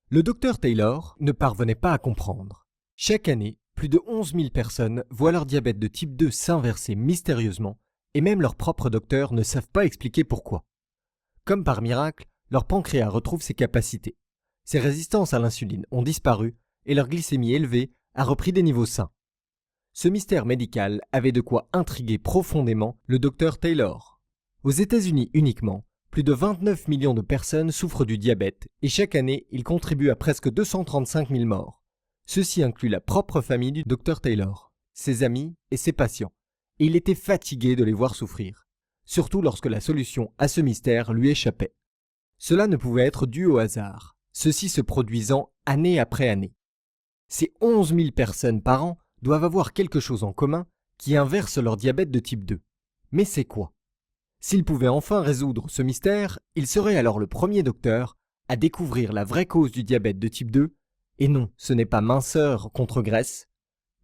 Le docteur Taylor ne parvenait pas à comprendre. Chaque année, plus de 11 000 personnes voient leur diabète de type 2 s'inverser mystérieusement et même leurs propres docteurs ne savent pas expliquer pourquoi. Comme par miracle, leur pancréas retrouve ses capacités. Ses résistances à l'insuline ont disparu et leur glycémie élevée a repris des niveaux sains. Ce mystère médical avait de quoi intriguer profondément le docteur Taylor. Aux États-Unis uniquement, plus de 29 millions de personnes souffrent du diabète et chaque année, il contribue à presque 235 000 morts. Ceci inclut la propre famille du docteur Taylor, ses amis et ses patients. Et il était fatigué de les voir souffrir, surtout lorsque la solution à ce mystère lui échappait. Cela ne pouvait être dû au hasard, ceci se produisant année après année. Ces 11 000 personnes par an doivent avoir quelque chose en commun qui inverse leur diabète de type 2. Mais c'est quoi? S'il pouvait enfin résoudre ce mystère, il serait alors le premier docteur à découvrir la vraie cause du diabète de type 2. Et non, ce n'est pas minceur contre graisse.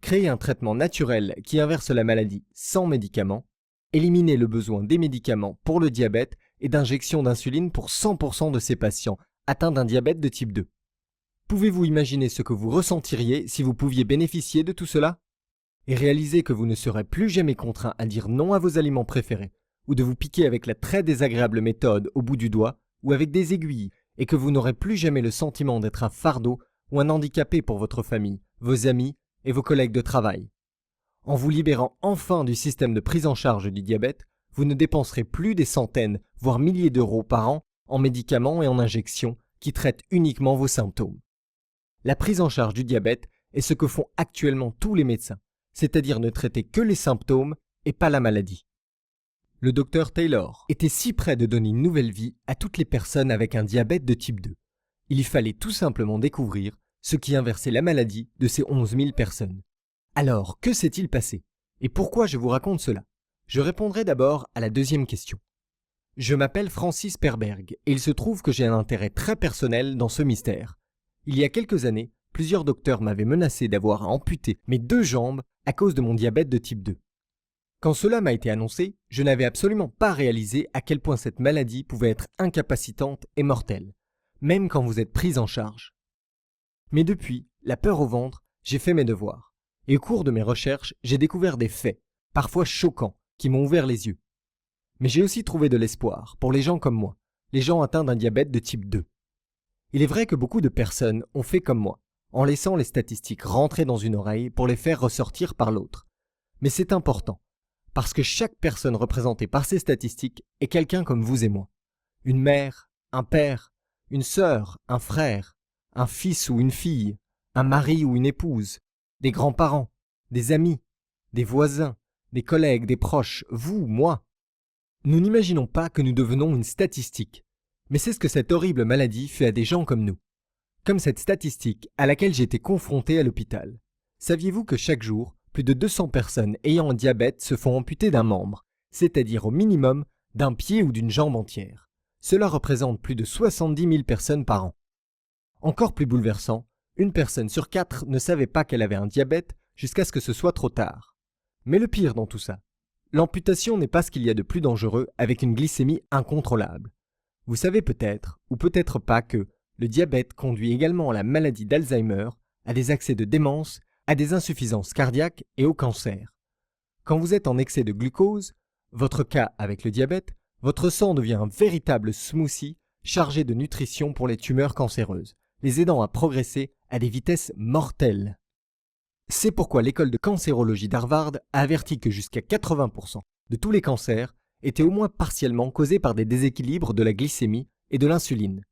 Créer un traitement naturel qui inverse la maladie sans médicaments, éliminer le besoin des médicaments pour le diabète et d'injection d'insuline pour 100% de ces patients atteints d'un diabète de type 2. Pouvez-vous imaginer ce que vous ressentiriez si vous pouviez bénéficier de tout cela? Et réaliser que vous ne serez plus jamais contraint à dire non à vos aliments préférés, ou de vous piquer avec la très désagréable méthode au bout du doigt, ou avec des aiguilles, et que vous n'aurez plus jamais le sentiment d'être un fardeau ou un handicapé pour votre famille, vos amis et vos collègues de travail. En vous libérant enfin du système de prise en charge du diabète, vous ne dépenserez plus des centaines, voire milliers d'euros par an en médicaments et en injections qui traitent uniquement vos symptômes. La prise en charge du diabète est ce que font actuellement tous les médecins, c'est-à-dire ne traiter que les symptômes et pas la maladie. Le docteur Taylor était si près de donner une nouvelle vie à toutes les personnes avec un diabète de type 2. Il fallait tout simplement découvrir ce qui inversait la maladie de ces 11 000 personnes. Alors, que s'est-il passé? Et pourquoi je vous raconte cela? Je répondrai d'abord à la deuxième question. Je m'appelle Francis Perberg et il se trouve que j'ai un intérêt très personnel dans ce mystère. Il y a quelques années, plusieurs docteurs m'avaient menacé d'avoir à amputer mes 2 jambes à cause de mon diabète de type 2. Quand cela m'a été annoncé, je n'avais absolument pas réalisé à quel point cette maladie pouvait être incapacitante et mortelle, même quand vous êtes prise en charge. Mais depuis, la peur au ventre, j'ai fait mes devoirs. Et au cours de mes recherches, j'ai découvert des faits, parfois choquants, qui m'ont ouvert les yeux. Mais j'ai aussi trouvé de l'espoir pour les gens comme moi, les gens atteints d'un diabète de type 2. Il est vrai que beaucoup de personnes ont fait comme moi, en laissant les statistiques rentrer dans une oreille pour les faire ressortir par l'autre. Mais c'est important, parce que chaque personne représentée par ces statistiques est quelqu'un comme vous et moi. Une mère, un père, une sœur, un frère, un fils ou une fille, un mari ou une épouse, des grands-parents, des amis, des voisins, des collègues, des proches, vous, moi. Nous n'imaginons pas que nous devenons une statistique, mais c'est ce que cette horrible maladie fait à des gens comme nous. Comme cette statistique à laquelle j'ai été confronté à l'hôpital. Saviez-vous que chaque jour, plus de 200 personnes ayant un diabète se font amputer d'un membre, c'est-à-dire au minimum d'un pied ou d'une jambe entière. Cela représente plus de 70 000 personnes par an. Encore plus bouleversant, une personne sur 4 ne savait pas qu'elle avait un diabète jusqu'à ce que ce soit trop tard. Mais le pire dans tout ça, l'amputation n'est pas ce qu'il y a de plus dangereux avec une glycémie incontrôlable. Vous savez peut-être, ou peut-être pas que le diabète conduit également à la maladie d'Alzheimer, à des accès de démence, à des insuffisances cardiaques et au cancer. Quand vous êtes en excès de glucose, votre cas avec le diabète, votre sang devient un véritable smoothie chargé de nutrition pour les tumeurs cancéreuses, les aidant à progresser à des vitesses mortelles. C'est pourquoi l'école de cancérologie d'Harvard a averti que jusqu'à 80% de tous les cancers étaient au moins partiellement causés par des déséquilibres de la glycémie et de l'insuline.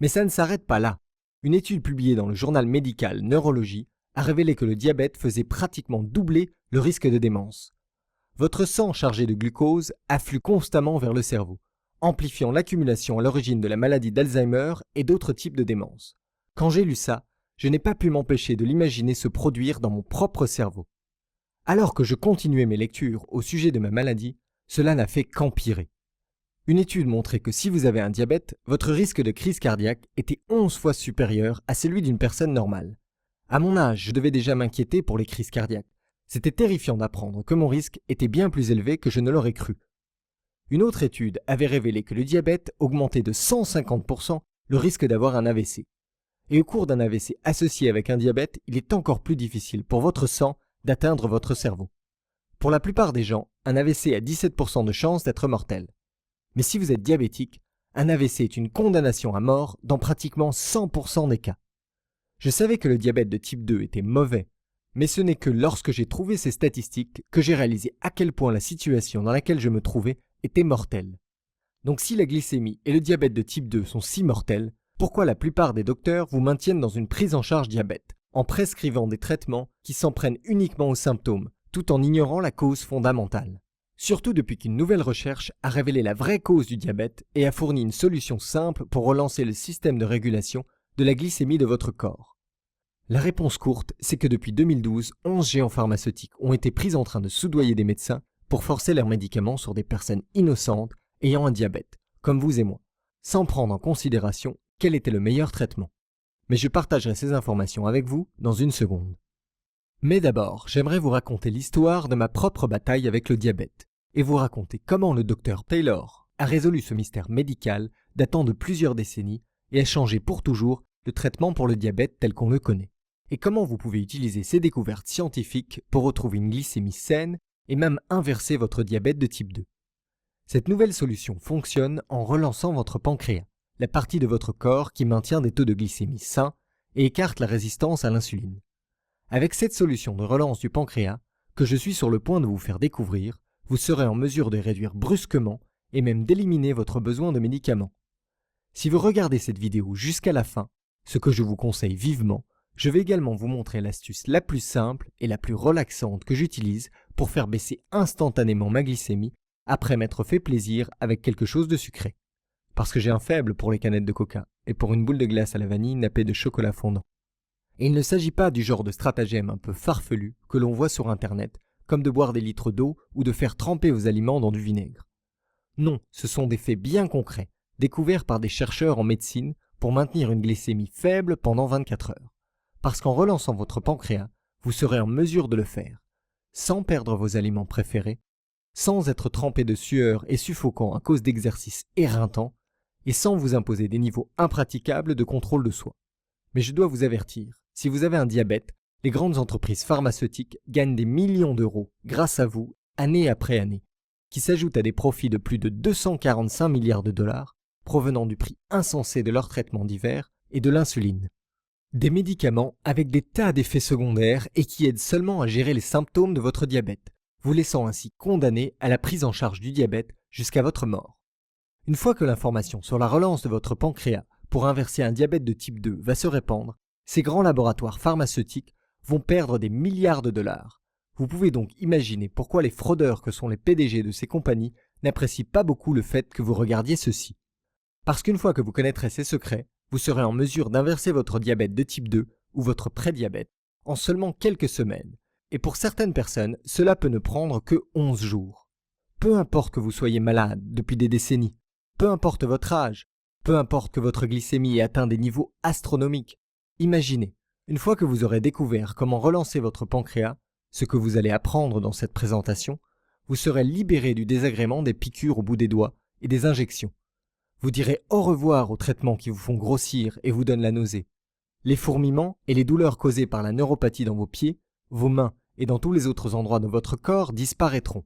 Mais ça ne s'arrête pas là. Une étude publiée dans le journal médical Neurologie a révélé que le diabète faisait pratiquement doubler le risque de démence. Votre sang chargé de glucose afflue constamment vers le cerveau, amplifiant l'accumulation à l'origine de la maladie d'Alzheimer et d'autres types de démence. Quand j'ai lu ça, je n'ai pas pu m'empêcher de l'imaginer se produire dans mon propre cerveau. Alors que je continuais mes lectures au sujet de ma maladie, cela n'a fait qu'empirer. Une étude montrait que si vous avez un diabète, votre risque de crise cardiaque était 11 fois supérieur à celui d'une personne normale. À mon âge, je devais déjà m'inquiéter pour les crises cardiaques. C'était terrifiant d'apprendre que mon risque était bien plus élevé que je ne l'aurais cru. Une autre étude avait révélé que le diabète augmentait de 150% le risque d'avoir un AVC. Et au cours d'un AVC associé avec un diabète, il est encore plus difficile pour votre sang d'atteindre votre cerveau. Pour la plupart des gens, un AVC a 17% de chance d'être mortel. Mais si vous êtes diabétique, un AVC est une condamnation à mort dans pratiquement 100% des cas. Je savais que le diabète de type 2 était mauvais, mais ce n'est que lorsque j'ai trouvé ces statistiques que j'ai réalisé à quel point la situation dans laquelle je me trouvais était mortelle. Donc si la glycémie et le diabète de type 2 sont si mortels, pourquoi la plupart des docteurs vous maintiennent dans une prise en charge diabète, en prescrivant des traitements qui s'en prennent uniquement aux symptômes, tout en ignorant la cause fondamentale? Surtout depuis qu'une nouvelle recherche a révélé la vraie cause du diabète et a fourni une solution simple pour relancer le système de régulation de la glycémie de votre corps. La réponse courte, c'est que depuis 2012, 11 géants pharmaceutiques ont été pris en train de soudoyer des médecins pour forcer leurs médicaments sur des personnes innocentes ayant un diabète, comme vous et moi, sans prendre en considération quel était le meilleur traitement. Mais je partagerai ces informations avec vous dans une seconde. Mais d'abord, j'aimerais vous raconter l'histoire de ma propre bataille avec le diabète et vous raconter comment le docteur Taylor a résolu ce mystère médical datant de plusieurs décennies et a changé pour toujours le traitement pour le diabète tel qu'on le connaît, et comment vous pouvez utiliser ces découvertes scientifiques pour retrouver une glycémie saine et même inverser votre diabète de type 2. Cette nouvelle solution fonctionne en relançant votre pancréas, la partie de votre corps qui maintient des taux de glycémie sains et écarte la résistance à l'insuline. Avec cette solution de relance du pancréas, que je suis sur le point de vous faire découvrir, vous serez en mesure de réduire brusquement et même d'éliminer votre besoin de médicaments. Si vous regardez cette vidéo jusqu'à la fin, ce que je vous conseille vivement, je vais également vous montrer l'astuce la plus simple et la plus relaxante que j'utilise pour faire baisser instantanément ma glycémie après m'être fait plaisir avec quelque chose de sucré. Parce que j'ai un faible pour les canettes de coca et pour une boule de glace à la vanille nappée de chocolat fondant. Et il ne s'agit pas du genre de stratagème un peu farfelu que l'on voit sur internet, comme de boire des litres d'eau ou de faire tremper vos aliments dans du vinaigre. Non, ce sont des faits bien concrets, découverts par des chercheurs en médecine pour maintenir une glycémie faible pendant 24 heures. Parce qu'en relançant votre pancréas, vous serez en mesure de le faire, sans perdre vos aliments préférés, sans être trempé de sueur et suffocant à cause d'exercices éreintants, et sans vous imposer des niveaux impraticables de contrôle de soi. Mais je dois vous avertir, si vous avez un diabète, les grandes entreprises pharmaceutiques gagnent des millions d'euros grâce à vous, année après année, qui s'ajoutent à des profits de plus de 245 milliards de dollars provenant du prix insensé de leurs traitements divers et de l'insuline. Des médicaments avec des tas d'effets secondaires et qui aident seulement à gérer les symptômes de votre diabète, vous laissant ainsi condamné à la prise en charge du diabète jusqu'à votre mort. Une fois que l'information sur la relance de votre pancréas pour inverser un diabète de type 2 va se répandre, ces grands laboratoires pharmaceutiques vont perdre des milliards de dollars. Vous pouvez donc imaginer pourquoi les fraudeurs que sont les PDG de ces compagnies n'apprécient pas beaucoup le fait que vous regardiez ceci. Parce qu'une fois que vous connaîtrez ces secrets, vous serez en mesure d'inverser votre diabète de type 2 ou votre prédiabète en seulement quelques semaines. Et pour certaines personnes, cela peut ne prendre que 11 jours. Peu importe que vous soyez malade depuis des décennies, peu importe votre âge, peu importe que votre glycémie ait atteint des niveaux astronomiques, imaginez, une fois que vous aurez découvert comment relancer votre pancréas, ce que vous allez apprendre dans cette présentation, vous serez libéré du désagrément des piqûres au bout des doigts et des injections. Vous direz au revoir aux traitements qui vous font grossir et vous donnent la nausée. Les fourmillements et les douleurs causées par la neuropathie dans vos pieds, vos mains et dans tous les autres endroits de votre corps disparaîtront.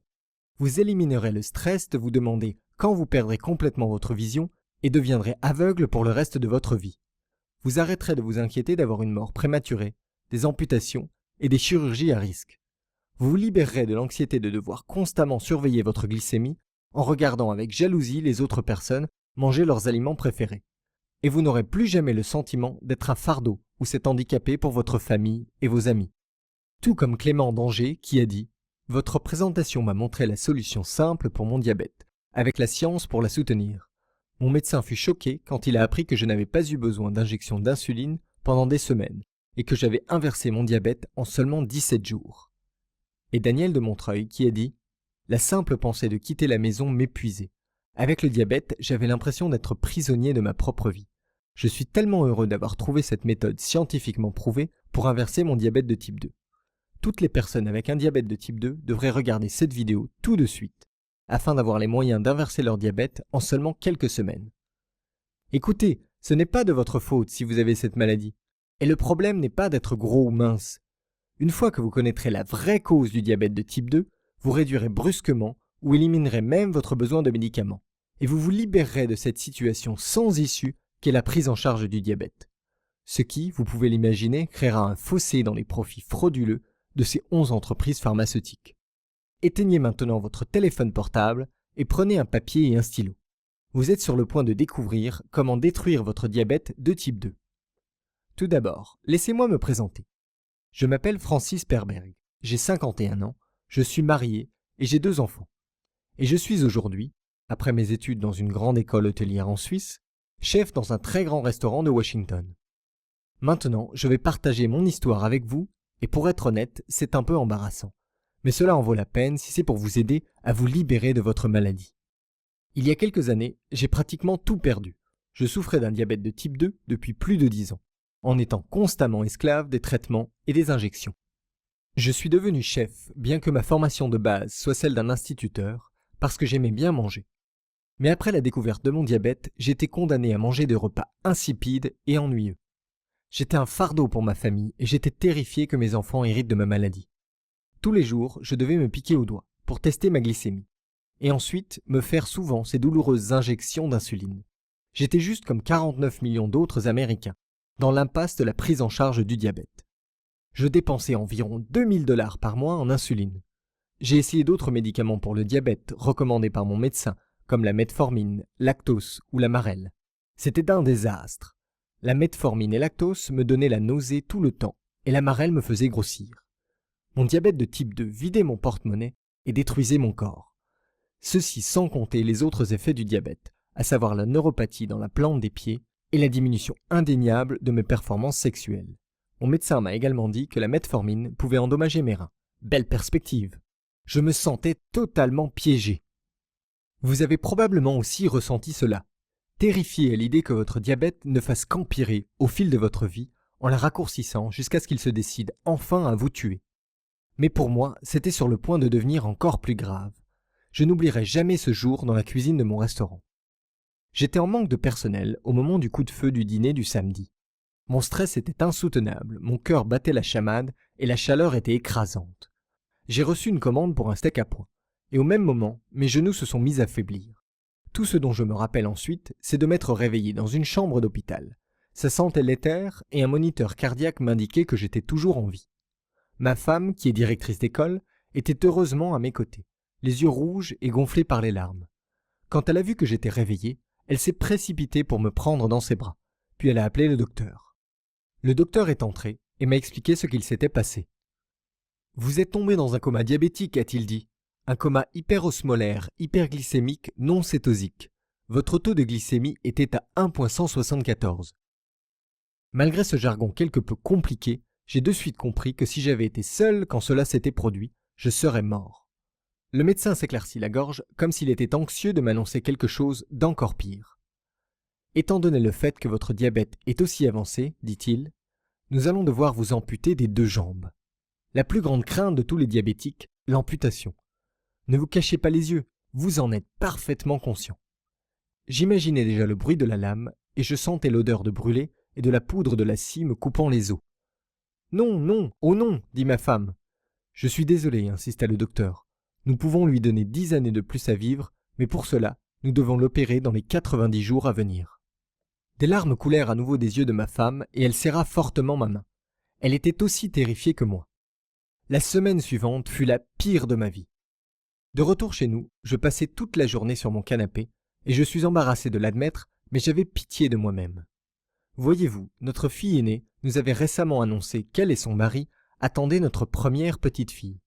Vous éliminerez le stress de vous demander quand vous perdrez complètement votre vision et deviendrez aveugle pour le reste de votre vie. Vous arrêterez de vous inquiéter d'avoir une mort prématurée, des amputations et des chirurgies à risque. Vous vous libérerez de l'anxiété de devoir constamment surveiller votre glycémie en regardant avec jalousie les autres personnes manger leurs aliments préférés. Et vous n'aurez plus jamais le sentiment d'être un fardeau ou s'être handicapé pour votre famille et vos amis. Tout comme Clément d'Angers qui a dit « Votre présentation m'a montré la solution simple pour mon diabète, avec la science pour la soutenir. Mon médecin fut choqué quand il a appris que je n'avais pas eu besoin d'injection d'insuline pendant des semaines et que j'avais inversé mon diabète en seulement 17 jours. » Et Daniel de Montreuil qui a dit « La simple pensée de quitter la maison m'épuisait. Avec le diabète, j'avais l'impression d'être prisonnier de ma propre vie. Je suis tellement heureux d'avoir trouvé cette méthode scientifiquement prouvée pour inverser mon diabète de type 2. Toutes les personnes avec un diabète de type 2 devraient regarder cette vidéo tout de suite, afin d'avoir les moyens d'inverser leur diabète en seulement quelques semaines. Écoutez, Ce n'est pas de votre faute si vous avez cette maladie. Et le problème n'est pas d'être gros ou mince. Une fois que vous connaîtrez la vraie cause du diabète de type 2, vous réduirez brusquement ou éliminerez même votre besoin de médicaments. Et vous vous libérerez de cette situation sans issue qu'est la prise en charge du diabète. Ce qui, vous pouvez l'imaginer, créera un fossé dans les profits frauduleux de ces 11 entreprises pharmaceutiques. Éteignez maintenant votre téléphone portable et prenez un papier et un stylo. Vous êtes sur le point de découvrir comment détruire votre diabète de type 2. Tout d'abord, laissez-moi me présenter. Je m'appelle Francis Perberg, j'ai 51 ans, je suis marié et j'ai 2 enfants. Et je suis aujourd'hui, après mes études dans une grande école hôtelière en Suisse, chef dans un très grand restaurant de Washington. Maintenant, je vais partager mon histoire avec vous, et pour être honnête, c'est un peu embarrassant. Mais cela en vaut la peine si c'est pour vous aider à vous libérer de votre maladie. Il y a quelques années, j'ai pratiquement tout perdu. Je souffrais d'un diabète de type 2 depuis plus de 10 ans, en étant constamment esclave des traitements et des injections. Je suis devenu chef, bien que ma formation de base soit celle d'un instituteur, parce que j'aimais bien manger. Mais après la découverte de mon diabète, j'étais condamné à manger des repas insipides et ennuyeux. J'étais un fardeau pour ma famille et j'étais terrifié que mes enfants héritent de ma maladie. Tous les jours, je devais me piquer au doigt pour tester ma glycémie. Et ensuite, me faire souvent ces douloureuses injections d'insuline. J'étais juste comme 49 millions d'autres Américains, dans l'impasse de la prise en charge du diabète. Je dépensais environ 2000 $ par mois en insuline. J'ai essayé d'autres médicaments pour le diabète, recommandés par mon médecin, comme la metformine, Lactose ou la Marelle. C'était un désastre. La metformine et Lactose me donnaient la nausée tout le temps, et la Marelle me faisait grossir. Mon diabète de type 2 vidait mon porte-monnaie et détruisait mon corps. Ceci sans compter les autres effets du diabète, à savoir la neuropathie dans la plante des pieds et la diminution indéniable de mes performances sexuelles. Mon médecin m'a également dit que la metformine pouvait endommager mes reins. Belle perspective. Je me sentais totalement piégé. Vous avez probablement aussi ressenti cela, terrifié à l'idée que votre diabète ne fasse qu'empirer au fil de votre vie en la raccourcissant jusqu'à ce qu'il se décide enfin à vous tuer. Mais pour moi, c'était sur le point de devenir encore plus grave. Je n'oublierai jamais ce jour dans la cuisine de mon restaurant. J'étais en manque de personnel au moment du coup de feu du dîner du samedi. Mon stress était insoutenable, mon cœur battait la chamade et la chaleur était écrasante. J'ai reçu une commande pour un steak à point, et au même moment, mes genoux se sont mis à faiblir. Tout ce dont je me rappelle ensuite, c'est de m'être réveillé dans une chambre d'hôpital. Ça sentait l'éther et un moniteur cardiaque m'indiquait que j'étais toujours en vie. Ma femme, qui est directrice d'école, était heureusement à mes côtés, les yeux rouges et gonflés par les larmes. Quand elle a vu que j'étais réveillé, elle s'est précipitée pour me prendre dans ses bras, puis elle a appelé le docteur. Le docteur est entré et m'a expliqué ce qu'il s'était passé. « Vous êtes tombé dans un coma diabétique, a-t-il dit. Un coma hyperosmolaire, hyperglycémique, non cétosique. Votre taux de glycémie était à 1,174. » Malgré ce jargon quelque peu compliqué, j'ai de suite compris que si j'avais été seul quand cela s'était produit, je serais mort. Le médecin s'éclaircit la gorge comme s'il était anxieux de m'annoncer quelque chose d'encore pire. Étant donné le fait que votre diabète est aussi avancé, dit-il, nous allons devoir vous amputer des 2 jambes. La plus grande crainte de tous les diabétiques, l'amputation. Ne vous cachez pas les yeux, vous en êtes parfaitement conscient. J'imaginais déjà le bruit de la lame et je sentais l'odeur de brûlé et de la poudre de la scie me coupant les os. « Non, non, oh non !» dit ma femme. « Je suis désolé, insista le docteur. Nous pouvons lui donner 10 années de plus à vivre, mais pour cela, nous devons l'opérer dans les 90 jours à venir. » Des larmes coulèrent à nouveau des yeux de ma femme et elle serra fortement ma main. Elle était aussi terrifiée que moi. La semaine suivante fut la pire de ma vie. De retour chez nous, je passais toute la journée sur mon canapé et je suis embarrassé de l'admettre, mais j'avais pitié de moi-même. Voyez-vous, notre fille aînée nous avait récemment annoncé qu'elle et son mari attendaient notre première petite fille.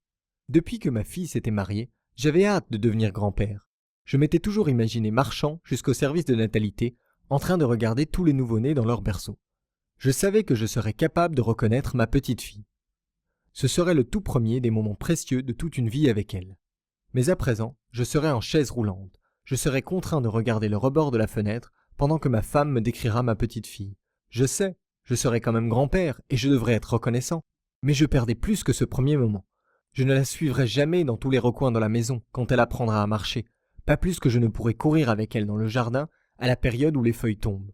Depuis que ma fille s'était mariée, j'avais hâte de devenir grand-père. Je m'étais toujours imaginé marchant jusqu'au service de natalité, en train de regarder tous les nouveau-nés dans leur berceau. Je savais que je serais capable de reconnaître ma petite fille. Ce serait le tout premier des moments précieux de toute une vie avec elle. Mais à présent, je serais en chaise roulante. Je serais contraint de regarder le rebord de la fenêtre pendant que ma femme me décrira ma petite fille. Je sais, je serais quand même grand-père et je devrais être reconnaissant. Mais je perdais plus que ce premier moment. Je ne la suivrai jamais dans tous les recoins de la maison quand elle apprendra à marcher, pas plus que je ne pourrai courir avec elle dans le jardin à la période où les feuilles tombent.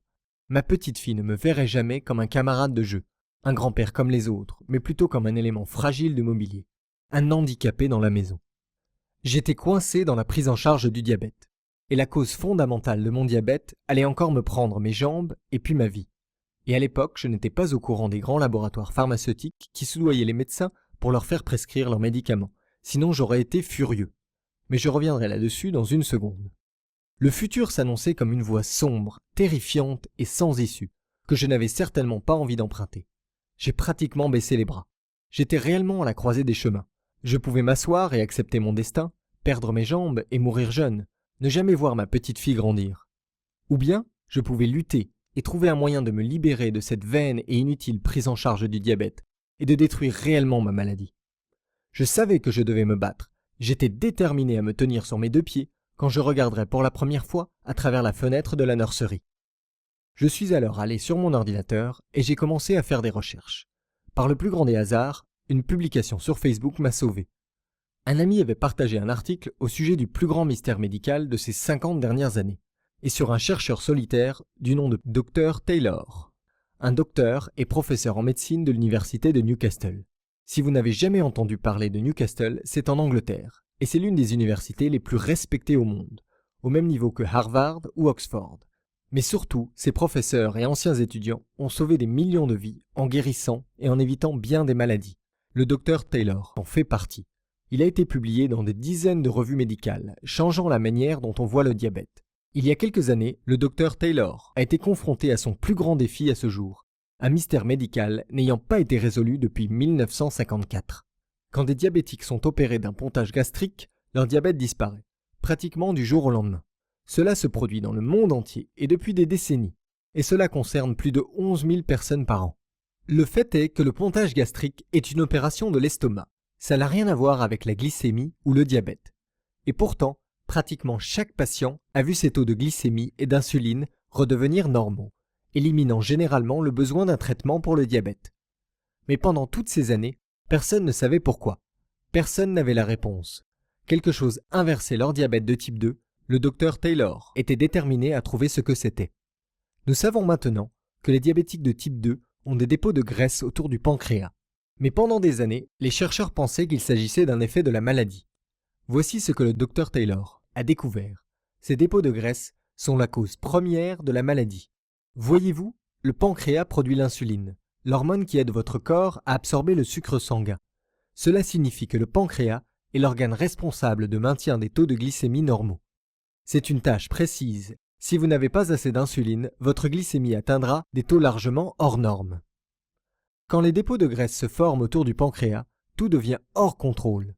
Ma petite fille ne me verrait jamais comme un camarade de jeu, un grand-père comme les autres, mais plutôt comme un élément fragile de mobilier, un handicapé dans la maison. J'étais coincé dans la prise en charge du diabète, et la cause fondamentale de mon diabète allait encore me prendre mes jambes et puis ma vie. Et à l'époque, je n'étais pas au courant des grands laboratoires pharmaceutiques qui soudoyaient les médecins pour leur faire prescrire leurs médicaments, sinon j'aurais été furieux. Mais je reviendrai là-dessus dans une seconde. Le futur s'annonçait comme une voie sombre, terrifiante et sans issue, que je n'avais certainement pas envie d'emprunter. J'ai pratiquement baissé les bras. J'étais réellement à la croisée des chemins. Je pouvais m'asseoir et accepter mon destin, perdre mes jambes et mourir jeune, ne jamais voir ma petite fille grandir. Ou bien, je pouvais lutter et trouver un moyen de me libérer de cette vaine et inutile prise en charge du diabète et de détruire réellement ma maladie. Je savais que je devais me battre. J'étais déterminé à me tenir sur mes deux pieds quand je regarderais pour la première fois à travers la fenêtre de la nurserie. Je suis alors allé sur mon ordinateur et j'ai commencé à faire des recherches. Par le plus grand des hasards, une publication sur Facebook m'a sauvé. Un ami avait partagé un article au sujet du plus grand mystère médical de ces 50 dernières années, et sur un chercheur solitaire du nom de Dr Taylor, un docteur et professeur en médecine de l'université de Newcastle. Si vous n'avez jamais entendu parler de Newcastle, c'est en Angleterre, et c'est l'une des universités les plus respectées au monde, au même niveau que Harvard ou Oxford. Mais surtout, ces professeurs et anciens étudiants ont sauvé des millions de vies en guérissant et en évitant bien des maladies. Le Dr Taylor en fait partie. Il a été publié dans des dizaines de revues médicales, changeant la manière dont on voit le diabète. Il y a quelques années, le Dr Taylor a été confronté à son plus grand défi à ce jour, un mystère médical n'ayant pas été résolu depuis 1954. Quand des diabétiques sont opérés d'un pontage gastrique, leur diabète disparaît, pratiquement du jour au lendemain. Cela se produit dans le monde entier et depuis des décennies, et cela concerne plus de 11 000 personnes par an. Le fait est que le pontage gastrique est une opération de l'estomac. Ça n'a rien à voir avec la glycémie ou le diabète. Et pourtant, pratiquement chaque patient a vu ses taux de glycémie et d'insuline redevenir normaux, éliminant généralement le besoin d'un traitement pour le diabète. Mais pendant toutes ces années, personne ne savait pourquoi. Personne n'avait la réponse. Quelque chose inversait leur diabète de type 2, le Dr Taylor était déterminé à trouver ce que c'était. Nous savons maintenant que les diabétiques de type 2 ont des dépôts de graisse autour du pancréas. Mais pendant des années, les chercheurs pensaient qu'il s'agissait d'un effet de la maladie. Voici ce que le Dr Taylor a découvert. Ces dépôts de graisse sont la cause première de la maladie. Voyez-vous, le pancréas produit l'insuline, l'hormone qui aide votre corps à absorber le sucre sanguin. Cela signifie que le pancréas est l'organe responsable de maintien des taux de glycémie normaux. C'est une tâche précise. Si vous n'avez pas assez d'insuline, votre glycémie atteindra des taux largement hors normes. Quand les dépôts de graisse se forment autour du pancréas, tout devient hors contrôle.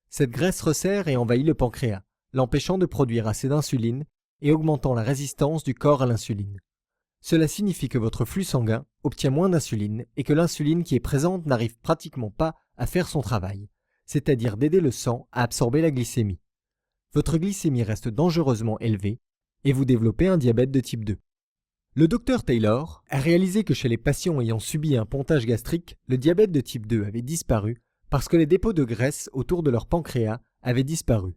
Cette graisse resserre et envahit le pancréas, l'empêchant de produire assez d'insuline et augmentant la résistance du corps à l'insuline. Cela signifie que votre flux sanguin obtient moins d'insuline et que l'insuline qui est présente n'arrive pratiquement pas à faire son travail, c'est-à-dire d'aider le sang à absorber la glycémie. Votre glycémie reste dangereusement élevée et vous développez un diabète de type 2. Le Dr Taylor a réalisé que chez les patients ayant subi un pontage gastrique, le diabète de type 2 avait disparu parce que les dépôts de graisse autour de leur pancréas avaient disparu.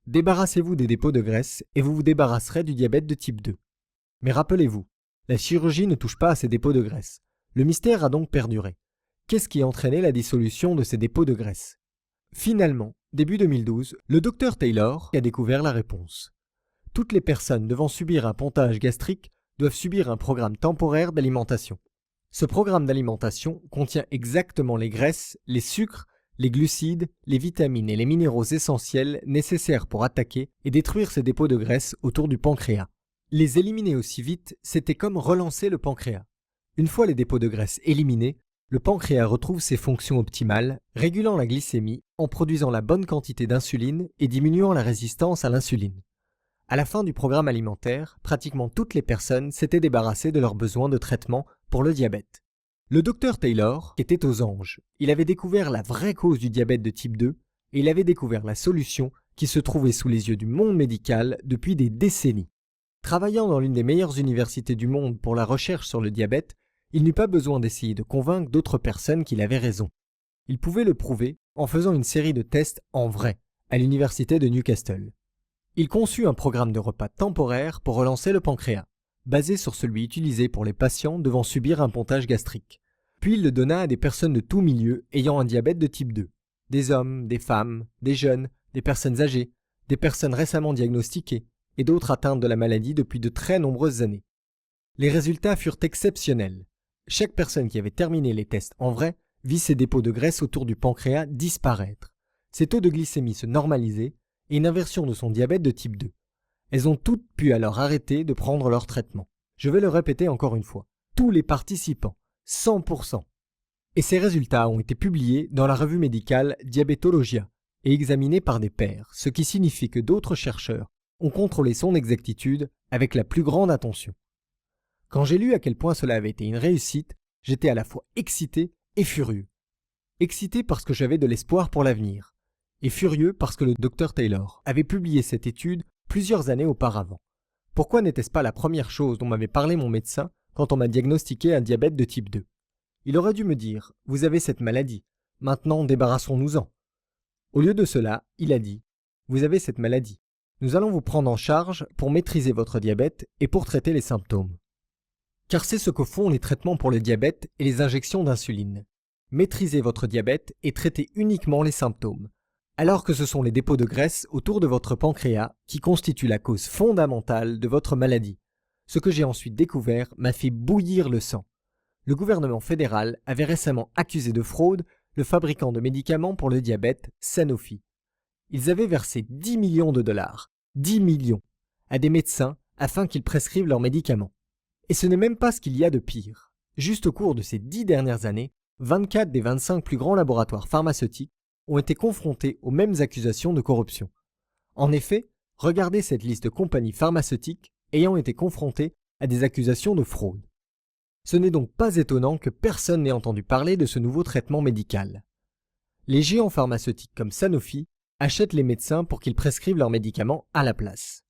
Débarrassez-vous des dépôts de graisse et vous vous débarrasserez du diabète de type 2. Mais rappelez-vous, la chirurgie ne touche pas à ces dépôts de graisse. Le mystère a donc perduré. Qu'est-ce qui a entraîné la dissolution de ces dépôts de graisse? Finalement, début 2012, le Dr Taylor a découvert la réponse. Toutes les personnes devant subir un pontage gastrique doivent subir un programme temporaire d'alimentation. Ce programme d'alimentation contient exactement les graisses, les sucres, les glucides, les vitamines et les minéraux essentiels nécessaires pour attaquer et détruire ces dépôts de graisse autour du pancréas. Les éliminer aussi vite, c'était comme relancer le pancréas. Une fois les dépôts de graisse éliminés, le pancréas retrouve ses fonctions optimales, régulant la glycémie en produisant la bonne quantité d'insuline et diminuant la résistance à l'insuline. À la fin du programme alimentaire, pratiquement toutes les personnes s'étaient débarrassées de leurs besoins de traitement pour le diabète. Le Dr Taylor était aux anges. Il avait découvert la vraie cause du diabète de type 2 et il avait découvert la solution qui se trouvait sous les yeux du monde médical depuis des décennies. Travaillant dans l'une des meilleures universités du monde pour la recherche sur le diabète, il n'eut pas besoin d'essayer de convaincre d'autres personnes qu'il avait raison. Il pouvait le prouver en faisant une série de tests en vrai à l'université de Newcastle. Il conçut un programme de repas temporaire pour relancer le pancréas. basé sur celui utilisé pour les patients devant subir un pontage gastrique. Puis il le donna à des personnes de tout milieu ayant un diabète de type 2. Des hommes, des femmes, des jeunes, des personnes âgées, des personnes récemment diagnostiquées et d'autres atteintes de la maladie depuis de très nombreuses années. Les résultats furent exceptionnels. Chaque personne qui avait terminé les tests en vrai vit ses dépôts de graisse autour du pancréas disparaître, ses taux de glycémie se normaliser et une inversion de son diabète de type 2. Elles ont toutes pu alors arrêter de prendre leur traitement. Je vais le répéter encore une fois. Tous les participants, 100%. Et ces résultats ont été publiés dans la revue médicale Diabetologia et examinés par des pairs, ce qui signifie que d'autres chercheurs ont contrôlé son exactitude avec la plus grande attention. Quand j'ai lu à quel point cela avait été une réussite, j'étais à la fois excité et furieux. Excité parce que j'avais de l'espoir pour l'avenir, et furieux parce que le Dr Taylor avait publié cette étude plusieurs années auparavant. Pourquoi n'était-ce pas la première chose dont m'avait parlé mon médecin quand on m'a diagnostiqué un diabète de type 2? Il aurait dû me dire « Vous avez cette maladie, maintenant débarrassons-nous-en ». Au lieu de cela, il a dit « Vous avez cette maladie, nous allons vous prendre en charge pour maîtriser votre diabète et pour traiter les symptômes. » Car c'est ce que font les traitements pour le diabète et les injections d'insuline. Maîtriser votre diabète et traiter uniquement les symptômes, alors que ce sont les dépôts de graisse autour de votre pancréas qui constituent la cause fondamentale de votre maladie. Ce que j'ai ensuite découvert m'a fait bouillir le sang. Le gouvernement fédéral avait récemment accusé de fraude le fabricant de médicaments pour le diabète, Sanofi. Ils avaient versé 10 millions de dollars, 10 millions, à des médecins afin qu'ils prescrivent leurs médicaments. Et ce n'est même pas ce qu'il y a de pire. Juste au cours de ces 10 dernières années, 24 des 25 plus grands laboratoires pharmaceutiques ont été confrontés aux mêmes accusations de corruption. En effet, regardez cette liste de compagnies pharmaceutiques ayant été confrontées à des accusations de fraude. Ce n'est donc pas étonnant que personne n'ait entendu parler de ce nouveau traitement médical. Les géants pharmaceutiques comme Sanofi achètent les médecins pour qu'ils prescrivent leurs médicaments à la place.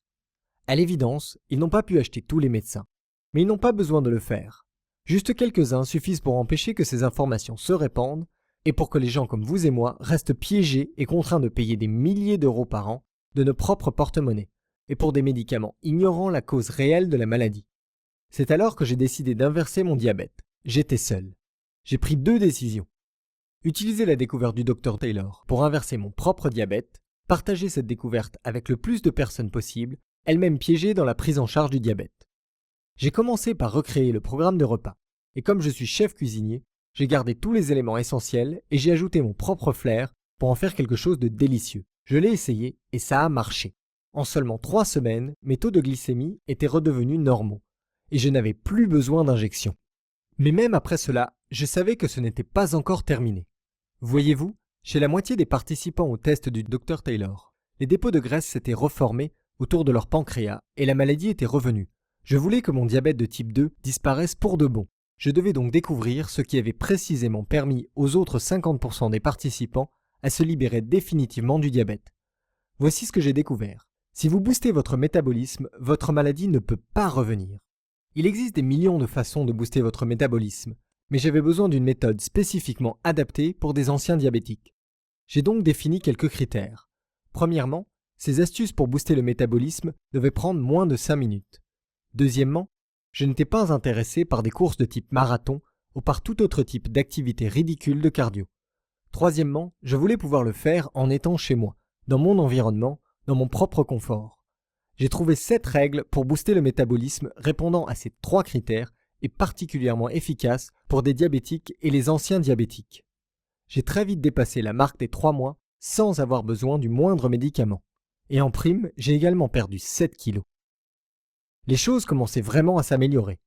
À l'évidence, ils n'ont pas pu acheter tous les médecins, mais ils n'ont pas besoin de le faire. Juste quelques-uns suffisent pour empêcher que ces informations se répandent et pour que les gens comme vous et moi restent piégés et contraints de payer des milliers d'euros par an de nos propres porte-monnaies et pour des médicaments ignorant la cause réelle de la maladie. C'est alors que j'ai décidé d'inverser mon diabète. J'étais seul. J'ai pris 2 décisions. Utiliser la découverte du Dr Taylor pour inverser mon propre diabète, partager cette découverte avec le plus de personnes possible, elles-mêmes piégées dans la prise en charge du diabète. J'ai commencé par recréer le programme de repas, et comme je suis chef cuisinier, j'ai gardé tous les éléments essentiels et j'ai ajouté mon propre flair pour en faire quelque chose de délicieux. Je l'ai essayé et ça a marché. En seulement 3 semaines, mes taux de glycémie étaient redevenus normaux et je n'avais plus besoin d'injection. Mais même après cela, je savais que ce n'était pas encore terminé. Voyez-vous, chez la moitié des participants au test du Dr Taylor, les dépôts de graisse s'étaient reformés autour de leur pancréas et la maladie était revenue. Je voulais que mon diabète de type 2 disparaisse pour de bon. Je devais donc découvrir ce qui avait précisément permis aux autres 50% des participants à se libérer définitivement du diabète. Voici ce que j'ai découvert. Si vous boostez votre métabolisme, votre maladie ne peut pas revenir. Il existe des millions de façons de booster votre métabolisme, mais j'avais besoin d'une méthode spécifiquement adaptée pour des anciens diabétiques. J'ai donc défini quelques critères. Premièrement, ces astuces pour booster le métabolisme devaient prendre moins de 5 minutes. Deuxièmement, je n'étais pas intéressé par des courses de type marathon ou par tout autre type d'activité ridicule de cardio. Troisièmement, je voulais pouvoir le faire en étant chez moi, dans mon environnement, dans mon propre confort. J'ai trouvé 7 règles pour booster le métabolisme répondant à ces 3 critères et particulièrement efficaces pour des diabétiques et les anciens diabétiques. J'ai très vite dépassé la marque des 3 mois sans avoir besoin du moindre médicament. Et en prime, j'ai également perdu 7 kilos. Les choses commençaient vraiment à s'améliorer,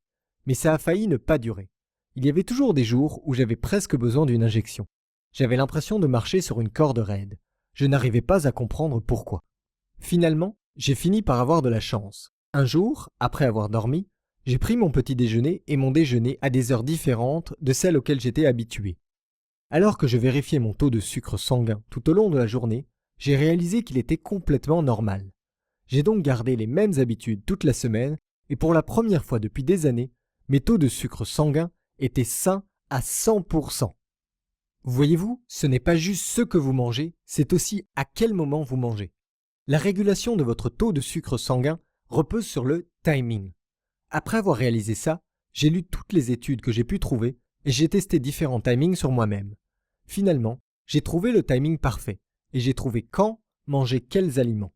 mais ça a failli ne pas durer. Il y avait toujours des jours où j'avais presque besoin d'une injection. J'avais l'impression de marcher sur une corde raide. Je n'arrivais pas à comprendre pourquoi. Finalement, j'ai fini par avoir de la chance. Un jour, après avoir dormi, j'ai pris mon petit déjeuner et mon déjeuner à des heures différentes de celles auxquelles j'étais habitué. Alors que je vérifiais mon taux de sucre sanguin tout au long de la journée, j'ai réalisé qu'il était complètement normal. J'ai donc gardé les mêmes habitudes toute la semaine et pour la première fois depuis des années, mes taux de sucre sanguin étaient sains à 100%. Voyez-vous, ce n'est pas juste ce que vous mangez, c'est aussi à quel moment vous mangez. La régulation de votre taux de sucre sanguin repose sur le timing. Après avoir réalisé ça, j'ai lu toutes les études que j'ai pu trouver et j'ai testé différents timings sur moi-même. Finalement, j'ai trouvé le timing parfait et j'ai trouvé quand manger quels aliments.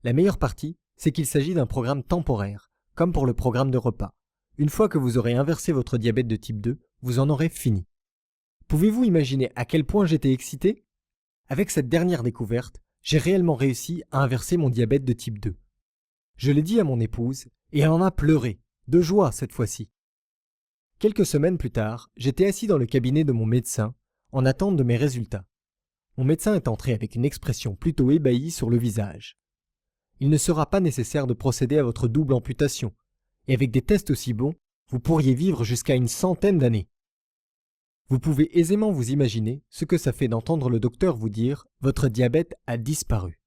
La meilleure partie, c'est qu'il s'agit d'un programme temporaire, comme pour le programme de repas. Une fois que vous aurez inversé votre diabète de type 2, vous en aurez fini. Pouvez-vous imaginer à quel point j'étais excité? Avec cette dernière découverte, j'ai réellement réussi à inverser mon diabète de type 2. Je l'ai dit à mon épouse et elle en a pleuré, de joie cette fois-ci. Quelques semaines plus tard, j'étais assis dans le cabinet de mon médecin, en attente de mes résultats. Mon médecin est entré avec une expression plutôt ébahie sur le visage. Il ne sera pas nécessaire de procéder à votre double amputation, et avec des tests aussi bons, vous pourriez vivre jusqu'à une centaine d'années. Vous pouvez aisément vous imaginer ce que ça fait d'entendre le docteur vous dire « votre diabète a disparu ».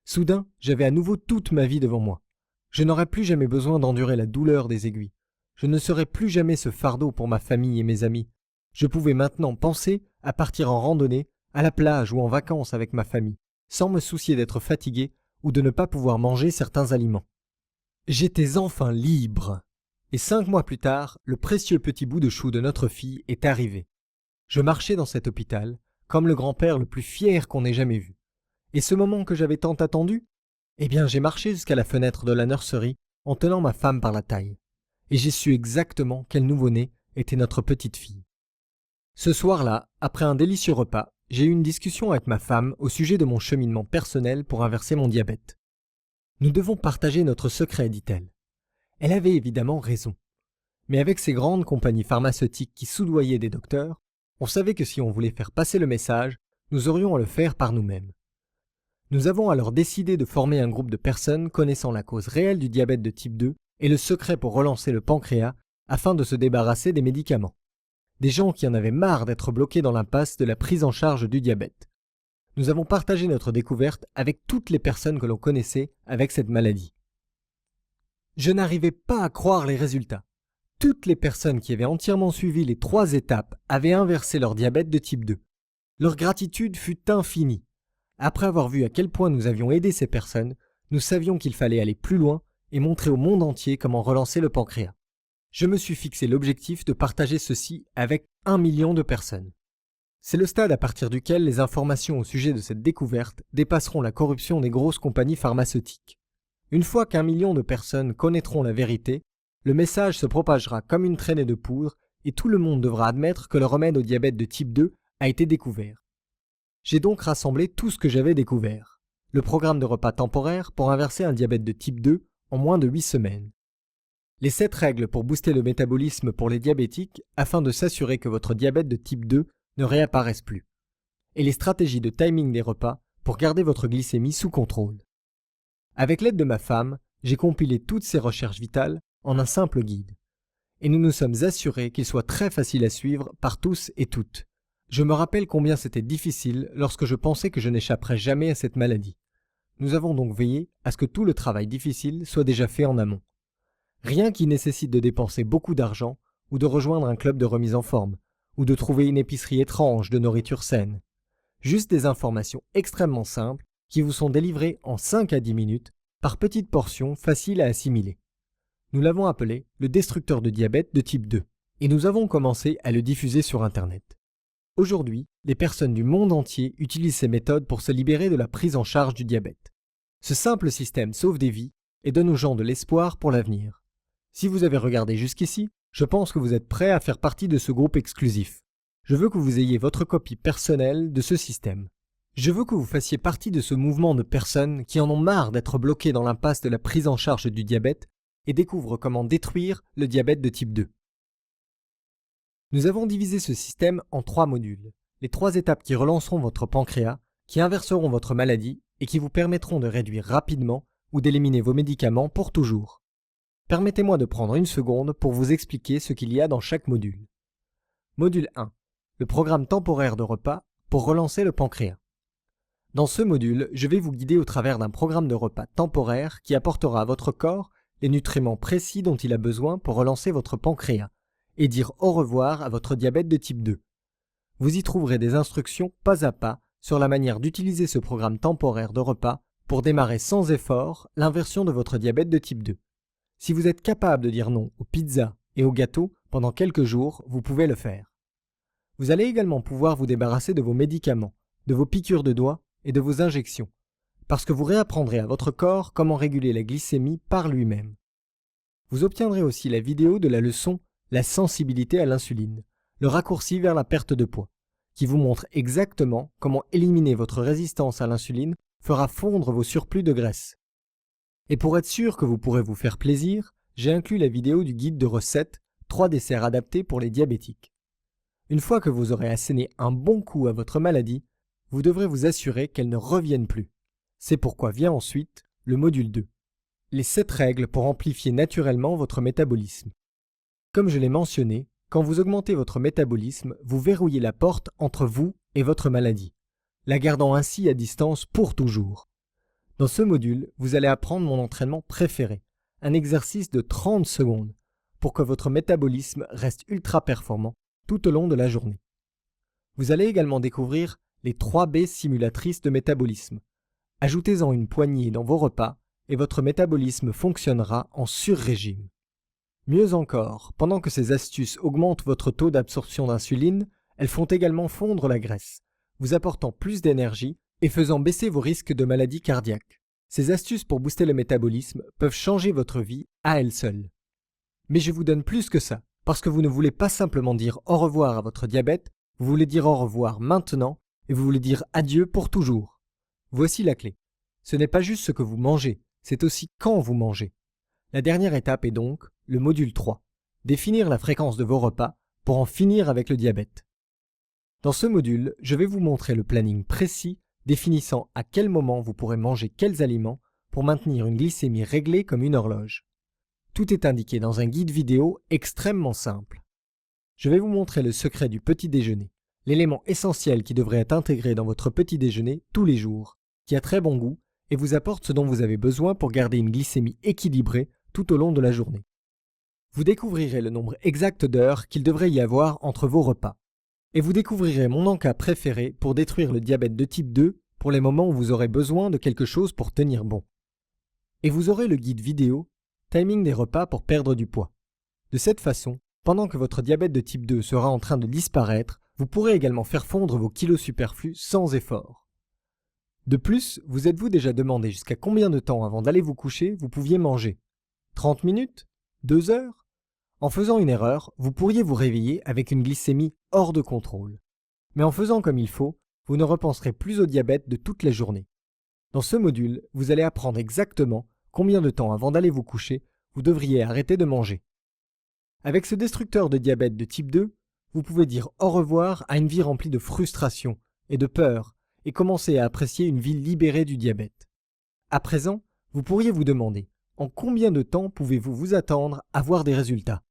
Soudain, j'avais à nouveau toute ma vie devant moi. Je n'aurais plus jamais besoin d'endurer la douleur des aiguilles. Je ne serais plus jamais ce fardeau pour ma famille et mes amis. Je pouvais maintenant penser à partir en randonnée, à la plage ou en vacances avec ma famille, sans me soucier d'être fatigué ou de ne pas pouvoir manger certains aliments. J'étais enfin libre. Et 5 mois plus tard, le précieux petit bout de chou de notre fille est arrivé. Je marchais dans cet hôpital, comme le grand-père le plus fier qu'on ait jamais vu. Et ce moment que j'avais tant attendu? Eh bien, j'ai marché jusqu'à la fenêtre de la nurserie en tenant ma femme par la taille. Et j'ai su exactement quel nouveau-né était notre petite fille. Ce soir-là, après un délicieux repas, j'ai eu une discussion avec ma femme au sujet de mon cheminement personnel pour inverser mon diabète. Nous devons partager notre secret, dit-elle. Elle avait évidemment raison. Mais avec ces grandes compagnies pharmaceutiques qui soudoyaient des docteurs, on savait que si on voulait faire passer le message, nous aurions à le faire par nous-mêmes. Nous avons alors décidé de former un groupe de personnes connaissant la cause réelle du diabète de type 2 et le secret pour relancer le pancréas afin de se débarrasser des médicaments. Des gens qui en avaient marre d'être bloqués dans l'impasse de la prise en charge du diabète. Nous avons partagé notre découverte avec toutes les personnes que l'on connaissait avec cette maladie. Je n'arrivais pas à croire les résultats. Toutes les personnes qui avaient entièrement suivi les 3 étapes avaient inversé leur diabète de type 2. Leur gratitude fut infinie. Après avoir vu à quel point nous avions aidé ces personnes, nous savions qu'il fallait aller plus loin et montrer au monde entier comment relancer le pancréas. Je me suis fixé l'objectif de partager ceci avec 1 million de personnes. C'est le stade à partir duquel les informations au sujet de cette découverte dépasseront la corruption des grosses compagnies pharmaceutiques. Une fois qu'1 million de personnes connaîtront la vérité, le message se propagera comme une traînée de poudre et tout le monde devra admettre que le remède au diabète de type 2 a été découvert. J'ai donc rassemblé tout ce que j'avais découvert. Le programme de repas temporaire pour inverser un diabète de type 2 en moins de 8 semaines. Les 7 règles pour booster le métabolisme pour les diabétiques afin de s'assurer que votre diabète de type 2 ne réapparaisse plus. Et les stratégies de timing des repas pour garder votre glycémie sous contrôle. Avec l'aide de ma femme, j'ai compilé toutes ces recherches vitales en un simple guide. Et nous nous sommes assurés qu'il soit très facile à suivre par tous et toutes. Je me rappelle combien c'était difficile lorsque je pensais que je n'échapperais jamais à cette maladie. Nous avons donc veillé à ce que tout le travail difficile soit déjà fait en amont. Rien qui nécessite de dépenser beaucoup d'argent ou de rejoindre un club de remise en forme ou de trouver une épicerie étrange de nourriture saine. Juste des informations extrêmement simples qui vous sont délivrées en 5 à 10 minutes par petites portions faciles à assimiler. Nous l'avons appelé le destructeur de diabète de type 2 et nous avons commencé à le diffuser sur Internet. Aujourd'hui, les personnes du monde entier utilisent ces méthodes pour se libérer de la prise en charge du diabète. Ce simple système sauve des vies et donne aux gens de l'espoir pour l'avenir. Si vous avez regardé jusqu'ici, je pense que vous êtes prêts à faire partie de ce groupe exclusif. Je veux que vous ayez votre copie personnelle de ce système. Je veux que vous fassiez partie de ce mouvement de personnes qui en ont marre d'être bloquées dans l'impasse de la prise en charge du diabète et découvrent comment détruire le diabète de type 2. Nous avons divisé ce système en 3 modules. Les 3 étapes qui relanceront votre pancréas, qui inverseront votre maladie et qui vous permettront de réduire rapidement ou d'éliminer vos médicaments pour toujours. Permettez-moi de prendre une seconde pour vous expliquer ce qu'il y a dans chaque module. Module 1. Le programme temporaire de repas pour relancer le pancréas. Dans ce module, je vais vous guider au travers d'un programme de repas temporaire qui apportera à votre corps les nutriments précis dont il a besoin pour relancer votre pancréas et dire au revoir à votre diabète de type 2. Vous y trouverez des instructions pas à pas sur la manière d'utiliser ce programme temporaire de repas pour démarrer sans effort l'inversion de votre diabète de type 2. Si vous êtes capable de dire non aux pizzas et aux gâteaux pendant quelques jours, vous pouvez le faire. Vous allez également pouvoir vous débarrasser de vos médicaments, de vos piqûres de doigts et de vos injections, parce que vous réapprendrez à votre corps comment réguler la glycémie par lui-même. Vous obtiendrez aussi la vidéo de la leçon « La sensibilité à l'insuline », le raccourci vers la perte de poids, qui vous montre exactement comment éliminer votre résistance à l'insuline fera fondre vos surplus de graisse. Et pour être sûr que vous pourrez vous faire plaisir, j'ai inclus la vidéo du guide de recettes 3 desserts adaptés pour les diabétiques. Une fois que vous aurez asséné un bon coup à votre maladie, vous devrez vous assurer qu'elle ne revienne plus. C'est pourquoi vient ensuite le module 2. Les 7 règles pour amplifier naturellement votre métabolisme. Comme je l'ai mentionné, quand vous augmentez votre métabolisme, vous verrouillez la porte entre vous et votre maladie, la gardant ainsi à distance pour toujours. Dans ce module, vous allez apprendre mon entraînement préféré, un exercice de 30 secondes, pour que votre métabolisme reste ultra performant tout au long de la journée. Vous allez également découvrir les 3 B simulatrices de métabolisme. Ajoutez-en une poignée dans vos repas et votre métabolisme fonctionnera en sur-régime. Mieux encore, pendant que ces astuces augmentent votre taux d'absorption d'insuline, elles font également fondre la graisse, vous apportant plus d'énergie et faisant baisser vos risques de maladies cardiaques. Ces astuces pour booster le métabolisme peuvent changer votre vie à elles seules. Mais je vous donne plus que ça, parce que vous ne voulez pas simplement dire au revoir à votre diabète, vous voulez dire au revoir maintenant et vous voulez dire adieu pour toujours. Voici la clé. Ce n'est pas juste ce que vous mangez, c'est aussi quand vous mangez. La dernière étape est donc le module 3, définir la fréquence de vos repas pour en finir avec le diabète. Dans ce module, je vais vous montrer le planning précis définissant à quel moment vous pourrez manger quels aliments pour maintenir une glycémie réglée comme une horloge. Tout est indiqué dans un guide vidéo extrêmement simple. Je vais vous montrer le secret du petit déjeuner, l'élément essentiel qui devrait être intégré dans votre petit déjeuner tous les jours, qui a très bon goût et vous apporte ce dont vous avez besoin pour garder une glycémie équilibrée tout au long de la journée. Vous découvrirez le nombre exact d'heures qu'il devrait y avoir entre vos repas. Et vous découvrirez mon encas préféré pour détruire le diabète de type 2 pour les moments où vous aurez besoin de quelque chose pour tenir bon. Et vous aurez le guide vidéo « Timing des repas pour perdre du poids ». De cette façon, pendant que votre diabète de type 2 sera en train de disparaître, vous pourrez également faire fondre vos kilos superflus sans effort. De plus, vous êtes-vous déjà demandé jusqu'à combien de temps avant d'aller vous coucher vous pouviez manger? 30 minutes? 2 heures? En faisant une erreur, vous pourriez vous réveiller avec une glycémie hors de contrôle. Mais en faisant comme il faut, vous ne repenserez plus au diabète de toute la journée. Dans ce module, vous allez apprendre exactement combien de temps avant d'aller vous coucher vous devriez arrêter de manger. Avec ce destructeur de diabète de type 2, vous pouvez dire au revoir à une vie remplie de frustration et de peur et commencer à apprécier une vie libérée du diabète. À présent, vous pourriez vous demander en combien de temps pouvez-vous vous attendre à voir des résultats?